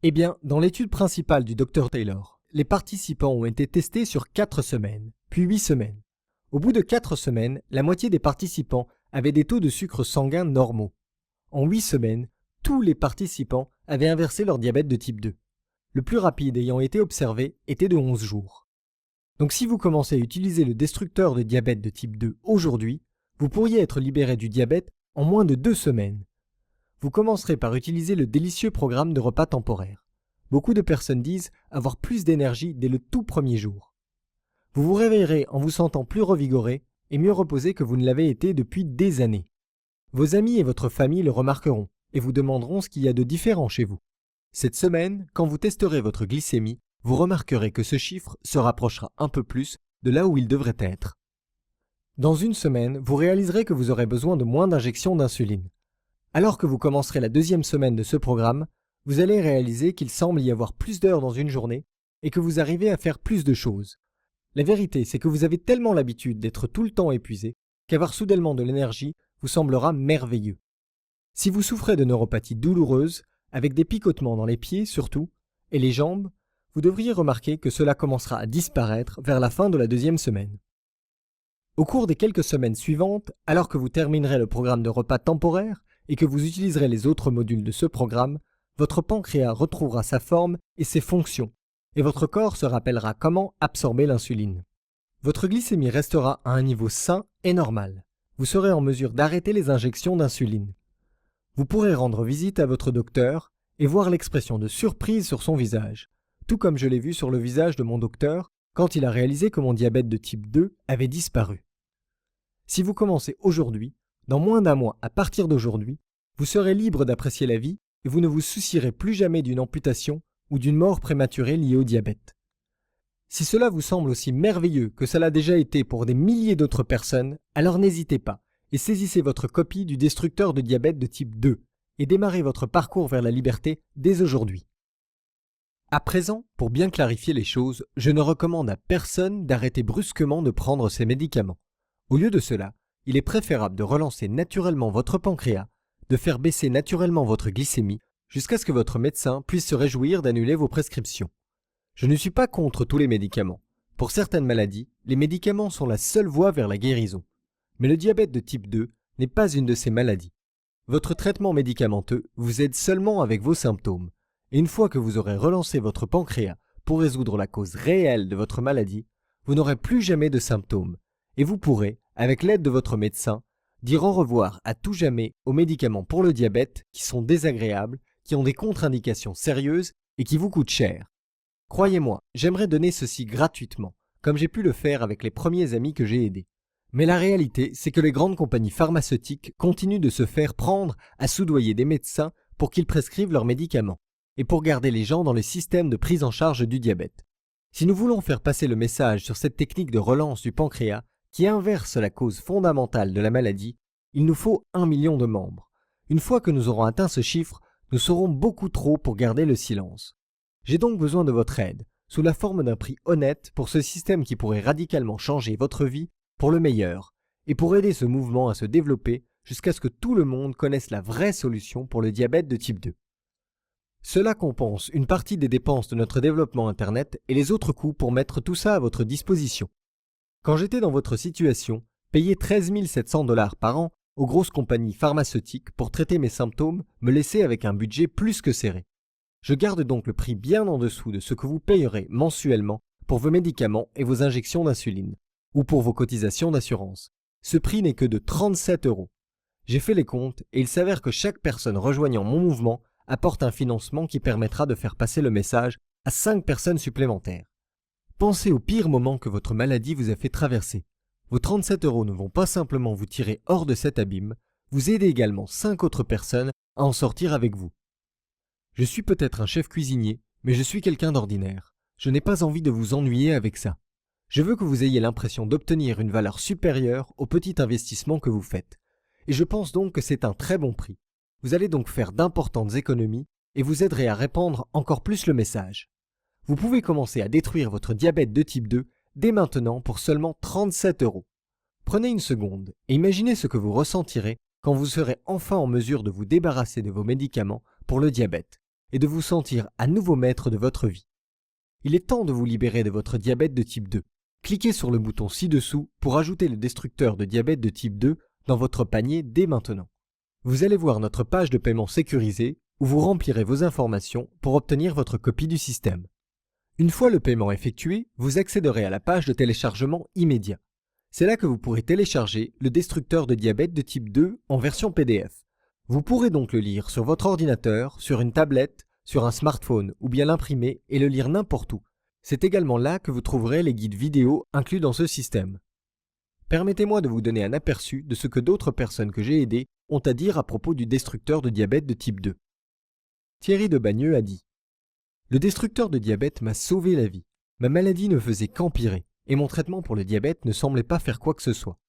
Eh bien, dans l'étude principale du Dr Taylor, les participants ont été testés sur 4 semaines, puis 8 semaines. Au bout de 4 semaines, la moitié des participants avaient des taux de sucre sanguin normaux. En 8 semaines, tous les participants avaient inversé leur diabète de type 2. Le plus rapide ayant été observé était de 11 jours. Donc si vous commencez à utiliser le destructeur de diabète de type 2 aujourd'hui, vous pourriez être libéré du diabète en moins de 2 semaines. Vous commencerez par utiliser le délicieux programme de repas temporaire. Beaucoup de personnes disent avoir plus d'énergie dès le tout premier jour. Vous vous réveillerez en vous sentant plus revigoré et mieux reposé que vous ne l'avez été depuis des années. Vos amis et votre famille le remarqueront et vous demanderont ce qu'il y a de différent chez vous. Cette semaine, quand vous testerez votre glycémie, vous remarquerez que ce chiffre se rapprochera un peu plus de là où il devrait être. Dans une semaine, vous réaliserez que vous aurez besoin de moins d'injections d'insuline. Alors que vous commencerez la 2e semaine de ce programme, vous allez réaliser qu'il semble y avoir plus d'heures dans une journée et que vous arrivez à faire plus de choses. La vérité, c'est que vous avez tellement l'habitude d'être tout le temps épuisé qu'avoir soudainement de l'énergie vous semblera merveilleux. Si vous souffrez de neuropathie douloureuse, avec des picotements dans les pieds surtout, et les jambes, vous devriez remarquer que cela commencera à disparaître vers la fin de la 2e semaine. Au cours des quelques semaines suivantes, alors que vous terminerez le programme de repas temporaire et que vous utiliserez les autres modules de ce programme, votre pancréas retrouvera sa forme et ses fonctions, et votre corps se rappellera comment absorber l'insuline. Votre glycémie restera à un niveau sain et normal. Vous serez en mesure d'arrêter les injections d'insuline. Vous pourrez rendre visite à votre docteur et voir l'expression de surprise sur son visage, tout comme je l'ai vu sur le visage de mon docteur quand il a réalisé que mon diabète de type 2 avait disparu. Si vous commencez aujourd'hui, dans moins d'un mois à partir d'aujourd'hui, vous serez libre d'apprécier la vie et vous ne vous soucierez plus jamais d'une amputation ou d'une mort prématurée liée au diabète. Si cela vous semble aussi merveilleux que cela a déjà été pour des milliers d'autres personnes, alors n'hésitez pas et saisissez votre copie du destructeur de diabète de type 2 et démarrez votre parcours vers la liberté dès aujourd'hui. À présent, pour bien clarifier les choses, je ne recommande à personne d'arrêter brusquement de prendre ces médicaments. Au lieu de cela, il est préférable de relancer naturellement votre pancréas, de faire baisser naturellement votre glycémie, jusqu'à ce que votre médecin puisse se réjouir d'annuler vos prescriptions. Je ne suis pas contre tous les médicaments. Pour certaines maladies, les médicaments sont la seule voie vers la guérison. Mais le diabète de type 2 n'est pas une de ces maladies. Votre traitement médicamenteux vous aide seulement avec vos symptômes. Et une fois que vous aurez relancé votre pancréas pour résoudre la cause réelle de votre maladie, vous n'aurez plus jamais de symptômes. Et vous pourrez, avec l'aide de votre médecin, dire au revoir à tout jamais aux médicaments pour le diabète qui sont désagréables, qui ont des contre-indications sérieuses et qui vous coûtent cher. Croyez-moi, j'aimerais donner ceci gratuitement, comme j'ai pu le faire avec les premiers amis que j'ai aidés. Mais la réalité, c'est que les grandes compagnies pharmaceutiques continuent de se faire prendre à soudoyer des médecins pour qu'ils prescrivent leurs médicaments, et pour garder les gens dans le système de prise en charge du diabète. Si nous voulons faire passer le message sur cette technique de relance du pancréas, qui inverse la cause fondamentale de la maladie, il nous faut 1 million de membres. Une fois que nous aurons atteint ce chiffre, nous serons beaucoup trop pour garder le silence. J'ai donc besoin de votre aide, sous la forme d'un prix honnête pour ce système qui pourrait radicalement changer votre vie pour le meilleur, et pour aider ce mouvement à se développer jusqu'à ce que tout le monde connaisse la vraie solution pour le diabète de type 2. Cela compense une partie des dépenses de notre développement Internet et les autres coûts pour mettre tout ça à votre disposition. Quand j'étais dans votre situation, payer 13 700 $ par an aux grosses compagnies pharmaceutiques pour traiter mes symptômes me laissait avec un budget plus que serré. Je garde donc le prix bien en dessous de ce que vous payerez mensuellement pour vos médicaments et vos injections d'insuline, ou pour vos cotisations d'assurance. Ce prix n'est que de 37 €. J'ai fait les comptes et il s'avère que chaque personne rejoignant mon mouvement apporte un financement qui permettra de faire passer le message à 5 personnes supplémentaires. Pensez au pire moment que votre maladie vous a fait traverser. Vos 37 € ne vont pas simplement vous tirer hors de cet abîme, vous aidez également 5 autres personnes à en sortir avec vous. Je suis peut-être un chef cuisinier, mais je suis quelqu'un d'ordinaire. Je n'ai pas envie de vous ennuyer avec ça. Je veux que vous ayez l'impression d'obtenir une valeur supérieure au petit investissement que vous faites. Et je pense donc que c'est un très bon prix. Vous allez donc faire d'importantes économies et vous aiderez à répandre encore plus le message. Vous pouvez commencer à détruire votre diabète de type 2 dès maintenant pour seulement 37 €. Prenez une seconde et imaginez ce que vous ressentirez quand vous serez enfin en mesure de vous débarrasser de vos médicaments pour le diabète et de vous sentir à nouveau maître de votre vie. Il est temps de vous libérer de votre diabète de type 2. Cliquez sur le bouton ci-dessous pour ajouter le destructeur de diabète de type 2 dans votre panier dès maintenant. Vous allez voir notre page de paiement sécurisée où vous remplirez vos informations pour obtenir votre copie du système. Une fois le paiement effectué, vous accéderez à la page de téléchargement immédiat. C'est là que vous pourrez télécharger le destructeur de diabète de type 2 en version PDF. Vous pourrez donc le lire sur votre ordinateur, sur une tablette, sur un smartphone ou bien l'imprimer et le lire n'importe où. C'est également là que vous trouverez les guides vidéo inclus dans ce système. Permettez-moi de vous donner un aperçu de ce que d'autres personnes que j'ai aidées ont à dire à propos du destructeur de diabète de type 2. Thierry de Bagneux a dit « Le destructeur de diabète m'a sauvé la vie. Ma maladie ne faisait qu'empirer et mon traitement pour le diabète ne semblait pas faire quoi que ce soit.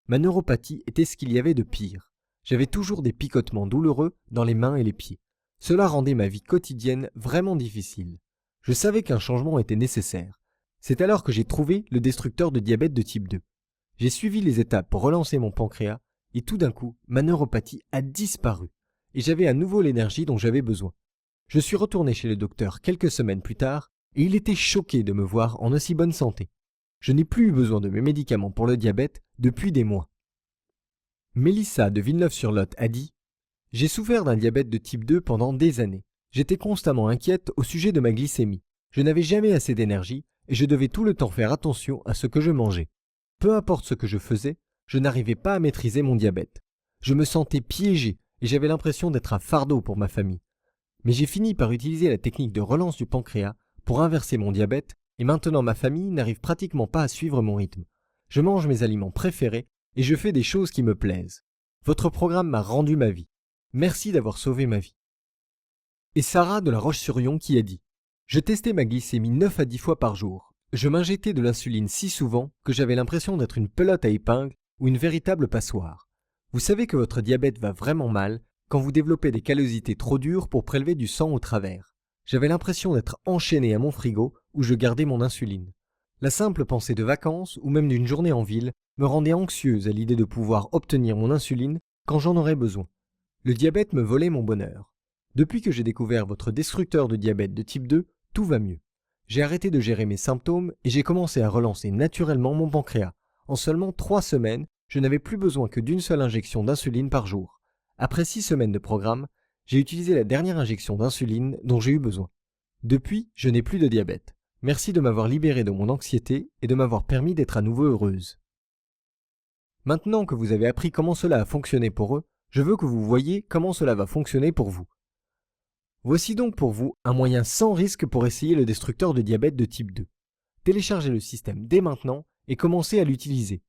Ma neuropathie était ce qu'il y avait de pire. J'avais toujours des picotements douloureux dans les mains et les pieds. Cela rendait ma vie quotidienne vraiment difficile. Je savais qu'un changement était nécessaire. C'est alors que j'ai trouvé le destructeur de diabète de type 2. J'ai suivi les étapes pour relancer mon pancréas et tout d'un coup, ma neuropathie a disparu et j'avais à nouveau l'énergie dont j'avais besoin. Je suis retourné chez le docteur quelques semaines plus tard et il était choqué de me voir en aussi bonne santé. Je n'ai plus eu besoin de mes médicaments pour le diabète depuis des mois. Mélissa de Villeneuve-sur-Lot a dit « J'ai souffert d'un diabète de type 2 pendant des années. J'étais constamment inquiète au sujet de ma glycémie. Je n'avais jamais assez d'énergie et je devais tout le temps faire attention à ce que je mangeais. Peu importe ce que je faisais, je n'arrivais pas à maîtriser mon diabète. Je me sentais piégée et j'avais l'impression d'être un fardeau pour ma famille. Mais j'ai fini par utiliser la technique de relance du pancréas pour inverser mon diabète et maintenant ma famille n'arrive pratiquement pas à suivre mon rythme. Je mange mes aliments préférés et je fais des choses qui me plaisent. Votre programme m'a rendu ma vie. Merci d'avoir sauvé ma vie. Et Sarah de La Roche-sur-Yon qui a dit « Je testais ma glycémie 9 à 10 fois par jour. Je m'injectais de l'insuline si souvent que j'avais l'impression d'être une pelote à épingle ou une véritable passoire. Vous savez que votre diabète va vraiment mal quand vous développez des callosités trop dures pour prélever du sang au travers. J'avais l'impression d'être enchaîné à mon frigo où je gardais mon insuline. La simple pensée de vacances ou même d'une journée en ville me rendait anxieuse à l'idée de pouvoir obtenir mon insuline quand j'en aurais besoin. Le diabète me volait mon bonheur. Depuis que j'ai découvert votre destructeur de diabète de type 2, tout va mieux. J'ai arrêté de gérer mes symptômes et j'ai commencé à relancer naturellement mon pancréas. En seulement 3 semaines, je n'avais plus besoin que d'une seule injection d'insuline par jour. Après 6 semaines de programme, j'ai utilisé la dernière injection d'insuline dont j'ai eu besoin. Depuis, je n'ai plus de diabète. Merci de m'avoir libéré de mon anxiété et de m'avoir permis d'être à nouveau heureuse. Maintenant que vous avez appris comment cela a fonctionné pour eux, je veux que vous voyiez comment cela va fonctionner pour vous. Voici donc pour vous un moyen sans risque pour essayer le destructeur de diabète de type 2. Téléchargez le système dès maintenant et commencez à l'utiliser.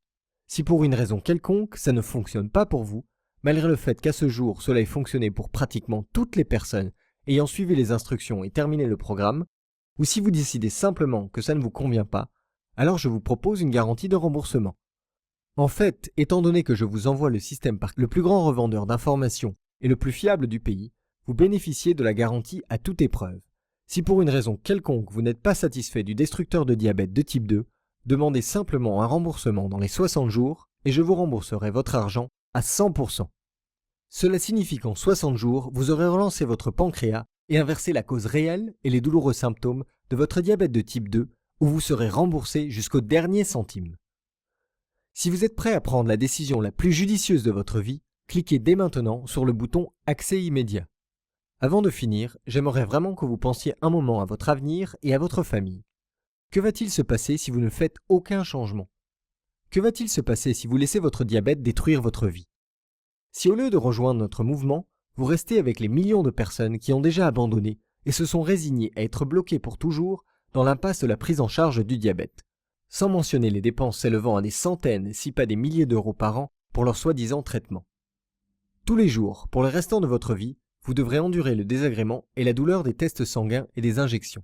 Si pour une raison quelconque ça ne fonctionne pas pour vous, malgré le fait qu'à ce jour cela ait fonctionné pour pratiquement toutes les personnes ayant suivi les instructions et terminé le programme, ou si vous décidez simplement que ça ne vous convient pas, alors je vous propose une garantie de remboursement. En fait, étant donné que je vous envoie le système par le plus grand revendeur d'informations et le plus fiable du pays, vous bénéficiez de la garantie à toute épreuve. Si pour une raison quelconque vous n'êtes pas satisfait du destructeur de diabète de type 2, demandez simplement un remboursement dans les 60 jours et je vous rembourserai votre argent à 100%. Cela signifie qu'en 60 jours, vous aurez relancé votre pancréas et inversé la cause réelle et les douloureux symptômes de votre diabète de type 2 où vous serez remboursé jusqu'au dernier centime. Si vous êtes prêt à prendre la décision la plus judicieuse de votre vie, cliquez dès maintenant sur le bouton « Accès immédiat ». Avant de finir, j'aimerais vraiment que vous pensiez un moment à votre avenir et à votre famille. Que va-t-il se passer si vous ne faites aucun changement? Que va-t-il se passer si vous laissez votre diabète détruire votre vie? Si au lieu de rejoindre notre mouvement, vous restez avec les millions de personnes qui ont déjà abandonné et se sont résignées à être bloquées pour toujours dans l'impasse de la prise en charge du diabète, sans mentionner les dépenses s'élevant à des centaines, si pas des milliers d'euros par an pour leur soi-disant traitement. Tous les jours, pour le restant de votre vie, vous devrez endurer le désagrément et la douleur des tests sanguins et des injections.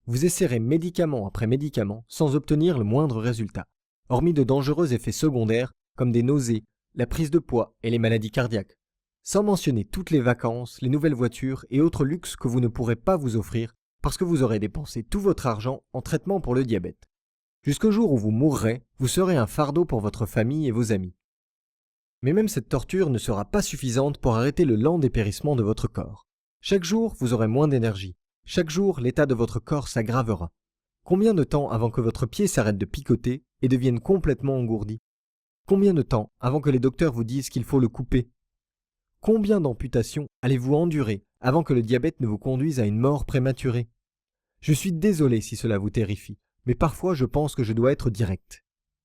Vous essaierez médicament après médicament sans obtenir le moindre résultat, hormis de dangereux effets secondaires comme des nausées, la prise de poids et les maladies cardiaques, sans mentionner toutes les vacances, les nouvelles voitures et autres luxes que vous ne pourrez pas vous offrir parce que vous aurez dépensé tout votre argent en traitement pour le diabète. Jusqu'au jour où vous mourrez, vous serez un fardeau pour votre famille et vos amis. Mais même cette torture ne sera pas suffisante pour arrêter le lent dépérissement de votre corps. Chaque jour, vous aurez moins d'énergie. Chaque jour, l'état de votre corps s'aggravera. Combien de temps avant que votre pied s'arrête de picoter et devienne complètement engourdi? Combien de temps avant que les docteurs vous disent qu'il faut le couper? Combien d'amputations allez-vous endurer avant que le diabète ne vous conduise à une mort prématurée? Je suis désolé si cela vous terrifie, mais parfois je pense que je dois être direct.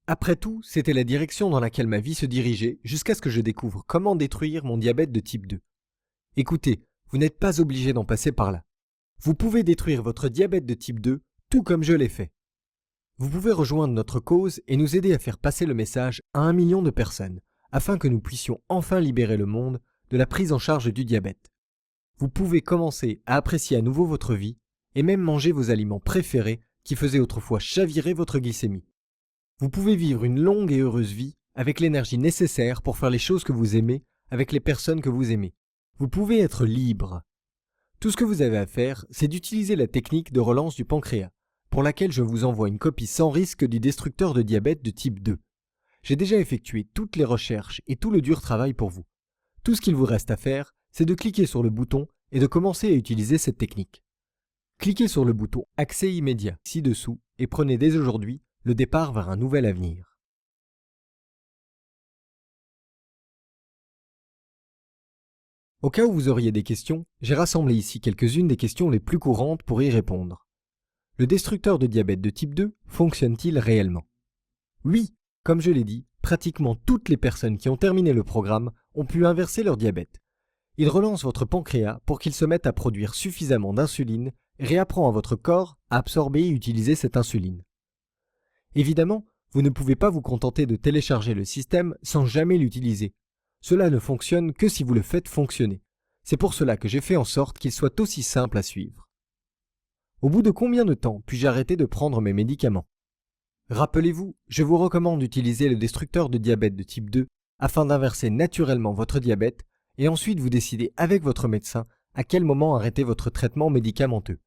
Après tout, c'était la direction dans laquelle ma vie se dirigeait jusqu'à ce que je découvre comment détruire mon diabète de type 2. Écoutez, vous n'êtes pas obligé d'en passer par là. Vous pouvez détruire votre diabète de type 2 tout comme je l'ai fait. Vous pouvez rejoindre notre cause et nous aider à faire passer le message à 1 million de personnes afin que nous puissions enfin libérer le monde de la prise en charge du diabète. Vous pouvez commencer à apprécier à nouveau votre vie et même manger vos aliments préférés qui faisaient autrefois chavirer votre glycémie. Vous pouvez vivre une longue et heureuse vie avec l'énergie nécessaire pour faire les choses que vous aimez avec les personnes que vous aimez. Vous pouvez être libre. Tout ce que vous avez à faire, c'est d'utiliser la technique de relance du pancréas, pour laquelle je vous envoie une copie sans risque du destructeur de diabète de type 2. J'ai déjà effectué toutes les recherches et tout le dur travail pour vous. Tout ce qu'il vous reste à faire, c'est de cliquer sur le bouton et de commencer à utiliser cette technique. Cliquez sur le bouton « Accès immédiat » ci-dessous et prenez dès aujourd'hui le départ vers un nouvel avenir. Au cas où vous auriez des questions, j'ai rassemblé ici quelques-unes des questions les plus courantes pour y répondre. Le destructeur de diabète de type 2 fonctionne-t-il réellement? Oui, comme je l'ai dit, pratiquement toutes les personnes qui ont terminé le programme ont pu inverser leur diabète. Il relance votre pancréas pour qu'il se mette à produire suffisamment d'insuline et réapprend à votre corps à absorber et utiliser cette insuline. Évidemment, vous ne pouvez pas vous contenter de télécharger le système sans jamais l'utiliser. Cela ne fonctionne que si vous le faites fonctionner. C'est pour cela que j'ai fait en sorte qu'il soit aussi simple à suivre. Au bout de combien de temps puis-je arrêter de prendre mes médicaments? Rappelez-vous, je vous recommande d'utiliser le destructeur de diabète de type 2 afin d'inverser naturellement votre diabète et ensuite vous décidez avec votre médecin à quel moment arrêter votre traitement médicamenteux.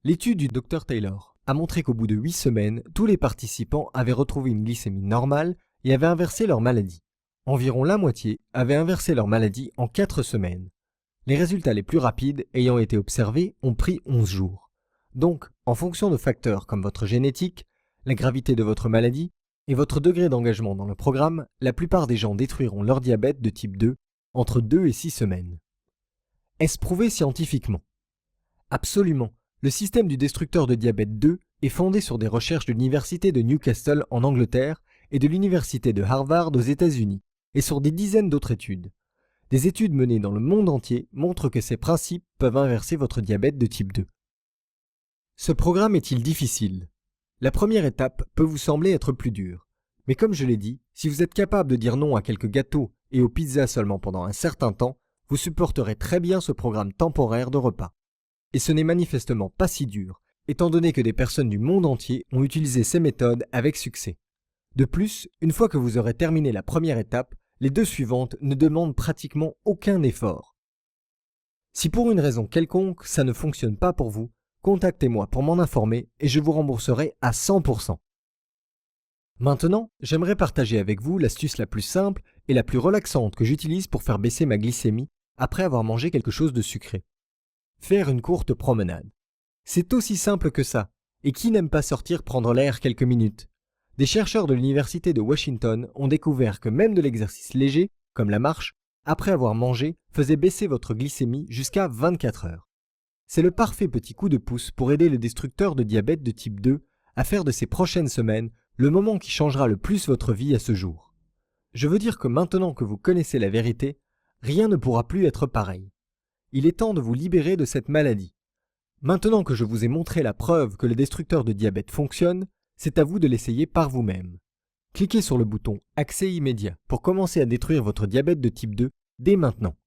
L'étude du Dr Taylor a montré qu'au bout de 8 semaines, tous les participants avaient retrouvé une glycémie normale et avaient inversé leur maladie. Environ la moitié avaient inversé leur maladie en 4 semaines. Les résultats les plus rapides ayant été observés ont pris 11 jours. Donc, en fonction de facteurs comme votre génétique, la gravité de votre maladie et votre degré d'engagement dans le programme, la plupart des gens détruiront leur diabète de type 2 entre 2 et 6 semaines. Est-ce prouvé scientifiquement? Absolument. Le système du destructeur de diabète 2 est fondé sur des recherches de l'université de Newcastle en Angleterre et de l'université de Harvard aux États-Unis, et sur des dizaines d'autres études. Des études menées dans le monde entier montrent que ces principes peuvent inverser votre diabète de type 2. Ce programme est-il difficile? La première étape peut vous sembler être plus dure. Mais comme je l'ai dit, si vous êtes capable de dire non à quelques gâteaux et aux pizzas seulement pendant un certain temps, vous supporterez très bien ce programme temporaire de repas. Et ce n'est manifestement pas si dur, étant donné que des personnes du monde entier ont utilisé ces méthodes avec succès. De plus, une fois que vous aurez terminé la première étape, les 2 suivantes ne demandent pratiquement aucun effort. Si pour une raison quelconque ça ne fonctionne pas pour vous, contactez-moi pour m'en informer et je vous rembourserai à 100%. Maintenant, j'aimerais partager avec vous l'astuce la plus simple et la plus relaxante que j'utilise pour faire baisser ma glycémie après avoir mangé quelque chose de sucré. Faire une courte promenade. C'est aussi simple que ça, et qui n'aime pas sortir prendre l'air quelques minutes? Des chercheurs de l'université de Washington ont découvert que même de l'exercice léger, comme la marche, après avoir mangé, faisait baisser votre glycémie jusqu'à 24 heures. C'est le parfait petit coup de pouce pour aider le destructeur de diabète de type 2 à faire de ces prochaines semaines le moment qui changera le plus votre vie à ce jour. Je veux dire que maintenant que vous connaissez la vérité, rien ne pourra plus être pareil. Il est temps de vous libérer de cette maladie. Maintenant que je vous ai montré la preuve que le destructeur de diabète fonctionne, c'est à vous de l'essayer par vous-même. Cliquez sur le bouton « Accès immédiat » pour commencer à détruire votre diabète de type 2 dès maintenant.